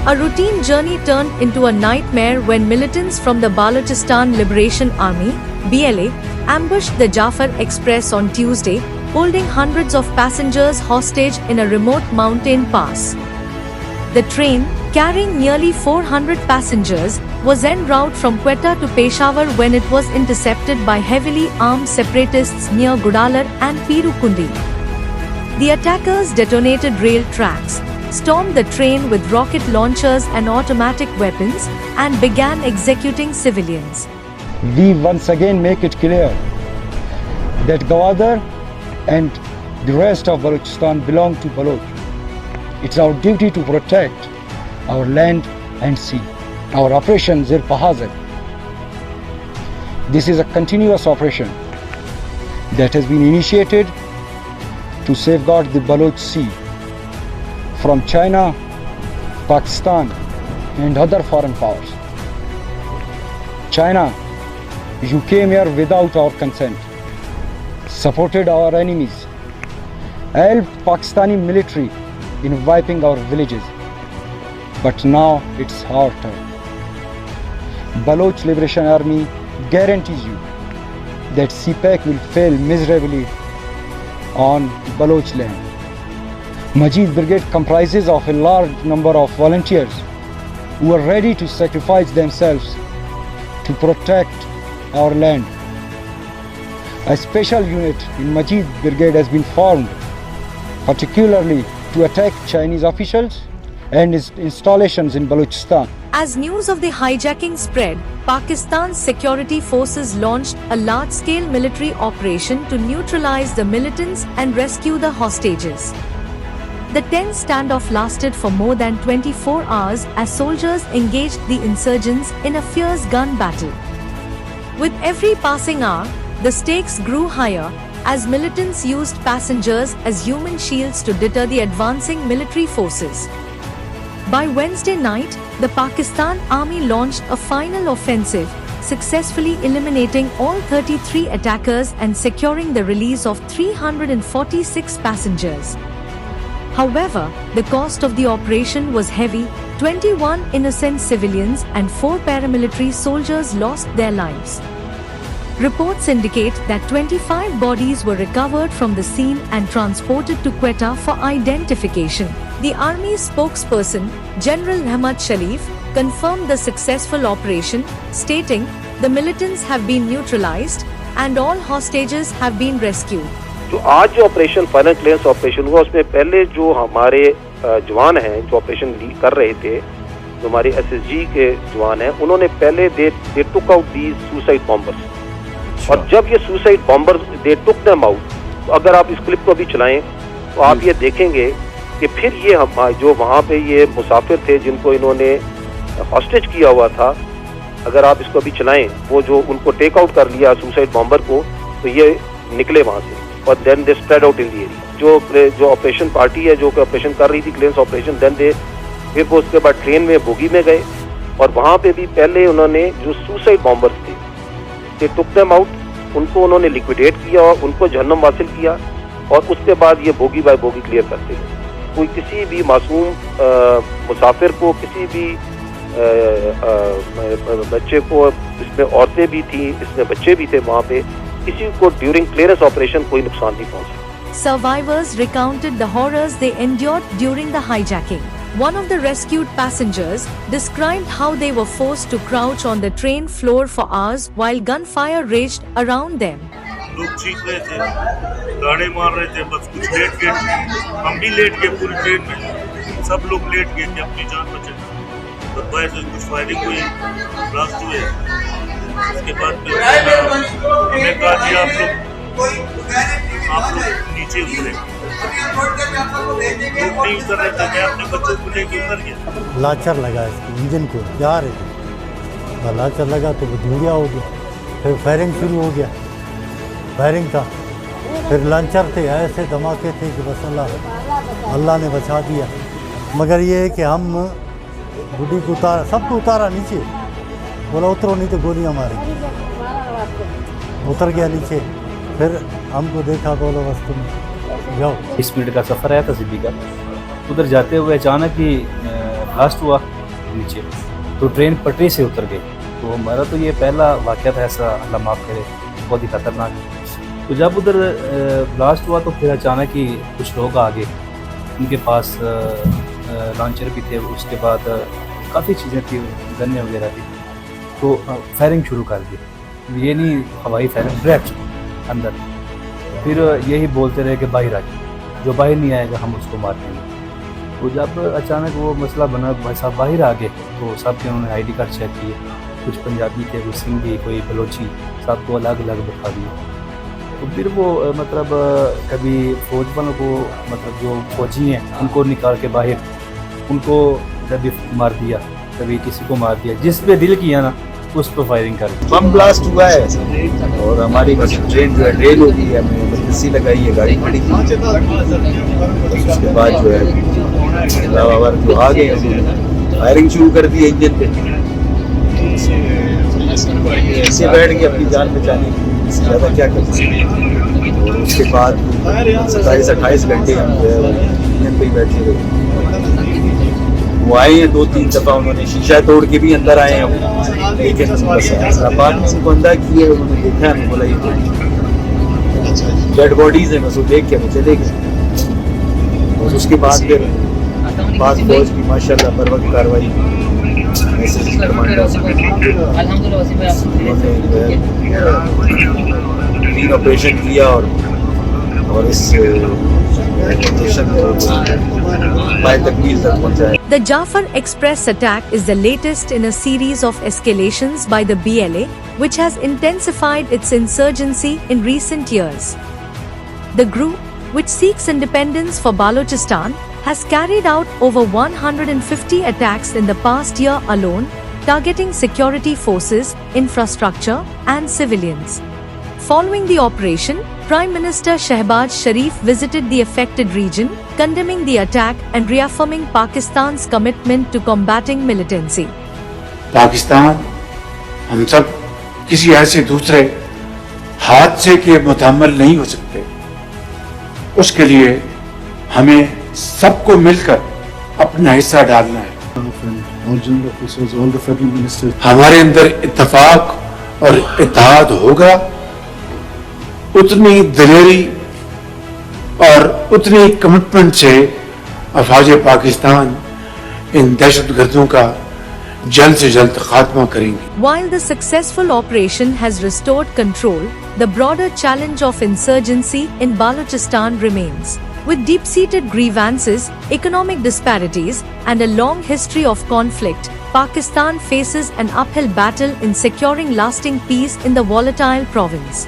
A routine journey turned into a nightmare when militants from the Balochistan Liberation Army (BLA) ambushed the Jafar Express on Tuesday, holding hundreds of passengers hostage in a remote mountain pass. The train, carrying nearly 400 passengers, was en route from Quetta to Peshawar when it was intercepted by heavily armed separatists near Gudalar and Pirukundi. The attackers detonated rail tracks, stormed the train with rocket launchers and automatic weapons, and began executing civilians. We once again make it clear that Gwadar and the rest of Balochistan belong to Baloch. It's our duty to protect our land and sea. Our operation Zir Pahazar. This is a continuous operation that has been initiated to safeguard the Baloch Sea from China, Pakistan and other foreign powers. China, you came here without our consent, supported our enemies, helped Pakistani military in wiping our villages. But now it's our turn. Baloch Liberation Army guarantees you that CPAC will fail miserably on Baloch land. Majid Brigade comprises of a large number of volunteers who are ready to sacrifice themselves to protect our land. A special unit in Majid Brigade has been formed, particularly to attack Chinese officials and its installations in Balochistan. As news of the hijacking spread, Pakistan's security forces launched a large-scale military operation to neutralize the militants and rescue the hostages. The tense standoff lasted for more than 24 hours as soldiers engaged the insurgents in a fierce gun battle. With every passing hour, the stakes grew higher as militants used passengers as human shields to deter the advancing military forces. By Wednesday night, the Pakistan Army launched a final offensive, successfully eliminating all 33 attackers and securing the release of 346 passengers. However, the cost of the operation was heavy. 21 innocent civilians and 4 paramilitary soldiers lost their lives. Reports indicate that 25 bodies were recovered from the scene and transported to Quetta for identification. The Army's spokesperson, General Ahmad Sharif, confirmed the successful operation, stating, "The militants have been neutralized and all hostages have been rescued." जो आज जो operation final clearance operation हुआ उसमें पहले जो हमारे जवान हैं जो ऑपरेशन कर रहे थे, जो हमारे एसएसजी के जवान हैं, उन्होंने पहले they took out these suicide bombers. और जब ये suicide bombers they took them out, तो अगर आप इस क्लिप को भी चलाएं तो आप ये देखेंगे कि फिर ये हम जो वहाँ पे ये मुसाफिर थे जिनको इन्होंने हॉस्टेज किया हुआ था, अगर आप इसको भी चलाएं, वो जो उनको टेक आउट कर लिया सुसाइड बॉम्बर को, तो ये निकले वहाँ से और then they spread out in the area. जो ऑपरेशन पार्टी है जो ऑपरेशन कर रही थी क्लियरेंस ऑपरेशन, देन दे फिर वो उसके बाद ट्रेन में बोगी में गए और वहाँ पे भी पहले उन्होंने जो सुसाइड बॉम्बर्स थे दे टुक देम आउट, उनको उन्होंने लिक्विडेट किया और उनको जहन्नम वासिल किया और उसके बाद ये बोगी बाय बोगी क्लियर करते गए। कोई किसी भी मासूम मुसाफिर को, किसी भी बच्चे को, इसमें औरतें भी थी, इसमें बच्चे भी थे, वहाँ पे किसी को ड्यूरिंग क्लियरेंस ऑपरेशन कोई नुकसान नहीं पहुंचा। Survivors recounted the horrors they endured during the hijacking. One of the rescued passengers described how they were forced to crouch on the train floor for hours while gunfire raged around them. लोग चीख रहे थे, गाड़े मार रहे थे, बस कुछ लेट गए, हम भी लेट गए पूरी ट्रेन में, सब लोग लेट गए थे अपनी जान बचाने। तो बाहर से कुछ फायरिंग हुई, ब्लास्ट हुए, उसके बाद हमें कहा कि आप लोग नीचे उतरे, लोग नहीं उतर रहे थे, मैं अपने बच्चों को लेके उतर गया। लाचर लगा इसको, इंजन को जा रहे थे, लाचर लगा तो वो धुरिया हो गया, फिर फायरिंग शुरू हो गया, फायरिंग था, फिर लॉन्चर थे, ऐसे धमाके थे कि बस अल्लाह ने बचा दिया। मगर ये है कि हम बुढ़ी को उतारा, सबको उतारा नीचे, बोला उतरो नहीं तो गोलियाँ मारेंगे, उतर गया नीचे, फिर हमको देखा, बोलो बस तुम जाओ। 20 मिनट का सफ़र आया था सिद्दी का, उधर जाते हुए अचानक ही ब्लास्ट हुआ नीचे, तो ट्रेन पटरी से उतर गई। तो हमारा तो ये पहला वाक़या था ऐसा, अल्लाह माफ़ करे, बहुत ही ख़तरनाक। तो जब उधर ब्लास्ट हुआ तो फिर अचानक ही कुछ लोग आ गए, उनके पास लॉन्चर भी थे, उसके बाद काफ़ी चीज़ें थी, गन्ने वगैरह थी, तो फायरिंग शुरू कर दी। ये नहीं हवाई फायरिंग, डायरेक्ट अंदर। फिर यही बोलते रहे कि बाहर आए, जो बाहर नहीं आएगा हम उसको मार देंगे। तो जब अचानक वो मसला बना, भाई साहब बाहर आ गए, तो सब के उन्होंने ID कार्ड चेक किए, कुछ पंजाबी थे, कोई सिंधी, कोई बलोची, सबको अलग अलग बैठा दिए। तो फिर वो मतलब कभी फौज वालों को, मतलब जो फौजी हैं उनको निकाल के बाहर, उनको कभी मार दिया, कभी किसी को मार दिया, जिस पे दिल किया ना उस पर फायरिंग कर दी। बम ब्लास्ट हुआ है और हमारी बस ट्रेन जो है ड्रेल हो गई है, हमने बत्ती लगाई है, गाड़ी खड़ी थी। उसके बाद जो है जो आ गए उन्होंने फायरिंग शुरू कर दी इंजन पे, ऐसे बैठ गए अपनी जान बचाने की, ज़्यादा क्या कर सकते। और उसके बाद 27-28 घंटे हम जो है इंजन पे ही बैठे रहे। वो आए हैं 2-3 दफ़ा, उन्होंने शीशा तोड़ के भी अंदर आए हैं, लेकिन बस बाद में उनको अंदर किए, उन्होंने देखा है, बोला ये तो डेड बॉडीज़ हैं, बस वो देख के वो चले गए। और उसके बाद फिर पाक फौज की माशाल्लाह बर वक्त कार्रवाई, तीन ऑपरेशन किया और इस ऑपरेशन को बाय तकमील तक पहुंचाया। The Jafar Express attack is the latest in a series of escalations by the BLA, which has intensified its insurgency in recent years. The group, which seeks independence for Balochistan, has carried out over 150 attacks in the past year alone, targeting security forces, infrastructure, and civilians. Following the operation, Prime Minister Shehbaz Sharif visited the affected region, condemning the attack and reaffirming Pakistan's commitment to combating militancy. Pakistan हम सब किसी ऐसे दूसरे हादसे के मुतहम्मिल नहीं हो सकते। उसके लिए हमें सबको मिलकर अपना हिस्सा डालना है। हमारे अंदर इत्तेफाक और इत्तेहाद होगा, उतनी दिलेरी और उतनी कमिटमेंट से अफवाज पाकिस्तान इन दहशतगर्दों का जल्द से जल्द खात्मा करेंगे। While the successful operation has restored control, the broader challenge of insurgency in Balochistan remains. With deep-seated grievances, economic disparities, and a long history of conflict, Pakistan faces an uphill battle in securing lasting peace in the volatile province.